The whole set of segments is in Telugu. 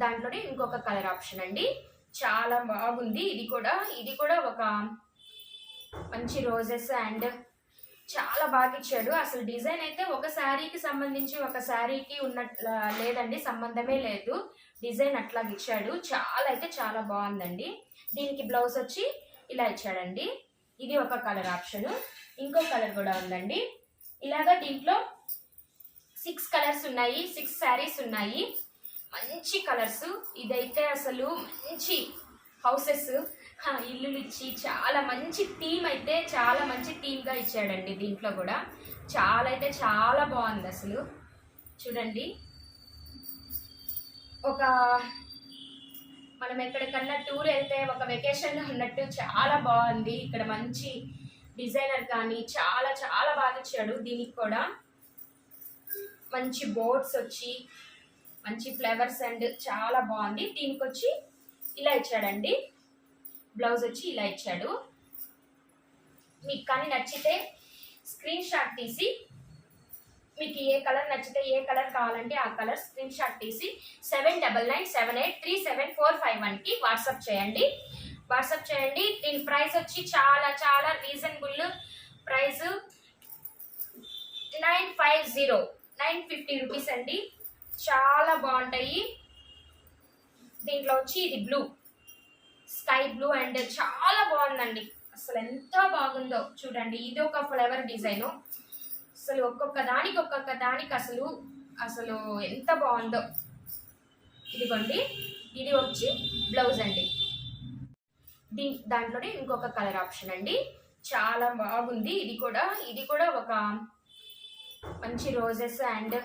దాంట్లోనే ఇంకొక కలర్ ఆప్షన్ అండి. చాలా బాగుంది. ఇది కూడా ఒక మంచి రోజెస్ అండ్ చాలా బాగా ఇచ్చాడు. అసలు డిజైన్ అయితే ఒక శారీకి సంబంధించి ఒక శారీకి ఉన్నట్ల లేదండి, సంబంధమే లేదు. డిజైన్ అట్లాగా ఇచ్చాడు. చాలా అయితే చాలా బాగుందండి. దీనికి బ్లౌజ్ వచ్చి ఇలా ఇచ్చాడండి. ఇది ఒక కలర్ ఆప్షన్. ఇంకో కలర్ కూడా ఉందండి. ఇలాగా దీంట్లో 6 కలర్స్ ఉన్నాయి, 6 శారీస్ ఉన్నాయి. మంచి కలర్స్. ఇదైతే అసలు మంచి హౌసెస్ ఇల్లులు ఇచ్చి చాలా మంచి థీమ్, అయితే చాలా మంచి థీమ్గా ఇచ్చాడండి. దీంట్లో కూడా చాలా అయితే చాలా బాగుంది. అసలు చూడండి, ఒక మనం ఎక్కడికన్నా టూర్ వెళ్తే ఒక వెకేషన్లో ఉన్నట్టు చాలా బాగుంది. ఇక్కడ మంచి డిజైనర్ కానీ చాలా చాలా బాగా ఇచ్చాడు. దీనికి కూడా మంచి బోర్డ్స్ వచ్చి మంచి ఫ్లవర్స్ అండ్ చాలా బాగుంది. దీనికి వచ్చి ఇలా ఇచ్చాడండి. బ్లౌజ్ వచ్చి ఇలా ఇచ్చాడు. మీకు కానీ నచ్చితే స్క్రీన్ షాట్ తీసి, మీకు ఏ కలర్ నచ్చితే ఏ కలర్ కావాలంటే ఆ కలర్ స్క్రీన్ షాట్ తీసి 7997837451కి వాట్సాప్ చేయండి. దీని ప్రైస్ వచ్చి చాలా చాలా రీజనబుల్ ప్రైస్, 950 రూపీస్ అండి. చాలా బాగుంటాయి. దీంట్లో వచ్చి ఇది బ్లూ, స్కై బ్లూ అండ్ చాలా బాగుందండి. అసలు ఎంత బాగుందో చూడండి. ఇది ఒక ఫ్లవర్ డిజైన్. అసలు ఒక్కొక్క దానికి అసలు ఎంత బాగుందో. ఇదిగోండి, ఇది వచ్చి బ్లౌజ్ అండి. దాంట్లోనే ఇంకొక కలర్ ఆప్షన్ అండి. చాలా బాగుంది. ఇది కూడా ఒక మంచి రోజెస్ అండ్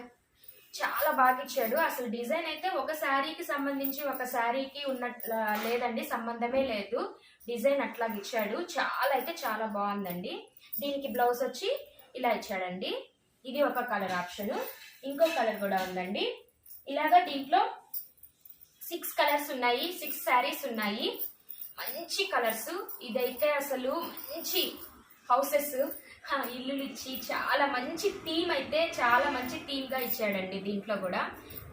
చాలా బాగా ఇచ్చాడు. అసలు డిజైన్ అయితే ఒక శారీకి సంబంధించి ఒక శారీకి ఉన్నట్ల లేదండి, సంబంధమే లేదు. డిజైన్ అట్లాగా ఇచ్చాడు. చాలా అయితే చాలా బాగుందండి. దీనికి బ్లౌజ్ వచ్చి ఇలా ఇచ్చాడండి. ఇది ఒక కలర్ ఆప్షన్. ఇంకో కలర్ కూడా ఉందండి. ఇలాగా దీంట్లో 6 కలర్స్ ఉన్నాయి, 6 శారీస్ ఉన్నాయి. మంచి కలర్స్. ఇదైతే అసలు మంచి హౌసెస్ ఇల్లులు ఇచ్చి చాలా మంచి థీమ్, అయితే చాలా మంచి థీమ్గా ఇచ్చాడండి. దీంట్లో కూడా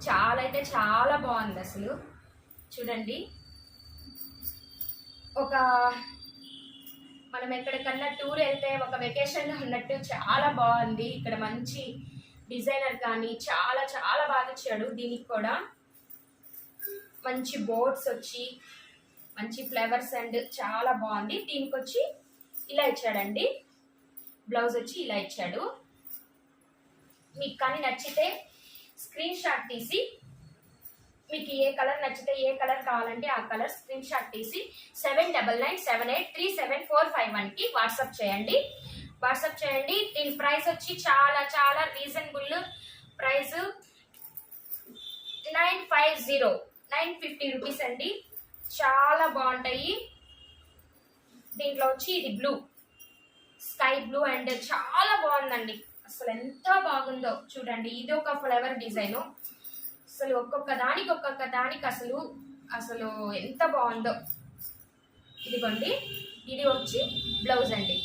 చాలా అయితే చాలా బాగుంది. అసలు చూడండి, ఒక మనం ఎక్కడికన్నా టూర్ వెళ్తే ఒక వెకేషన్లో ఉన్నట్టు చాలా బాగుంది. ఇక్కడ మంచి డిజైనర్ కానీ చాలా చాలా బాగా ఇచ్చాడు. దీనికి కూడా మంచి బోర్డ్స్ వచ్చి మంచి ఫ్లవర్స్ అండ్ చాలా బాగుంది. దీనికి వచ్చి ఇలా ఇచ్చాడండి. బ్లౌజ్ వచ్చి ఇలా ఇచ్చాడు. మీకు కానీ నచ్చితే స్క్రీన్ షాట్ తీసి, మీకు ఏ కలర్ నచ్చితే ఏ కలర్ కావాలంటే ఆ కలర్ స్క్రీన్ షాట్ తీసి 7997837451కి వాట్సాప్ చేయండి. దీని ప్రైస్ వచ్చి చాలా చాలా రీజనబుల్ ప్రైస్, 950 రూపీస్ అండి. చాలా బాగుంటాయి. దీంట్లో వచ్చి ఇది బ్లూ, స్కై బ్లూ అండ్ చాలా బాగుందండి. అసలు ఎంత బాగుందో చూడండి. ఇది ఒక ఫ్లవర్ డిజైన్. అసలు ఒక్కొక్క దానికి అసలు ఎంత బాగుందో. ఇదిగోండి, ఇది వచ్చి బ్లౌజ్ అండి.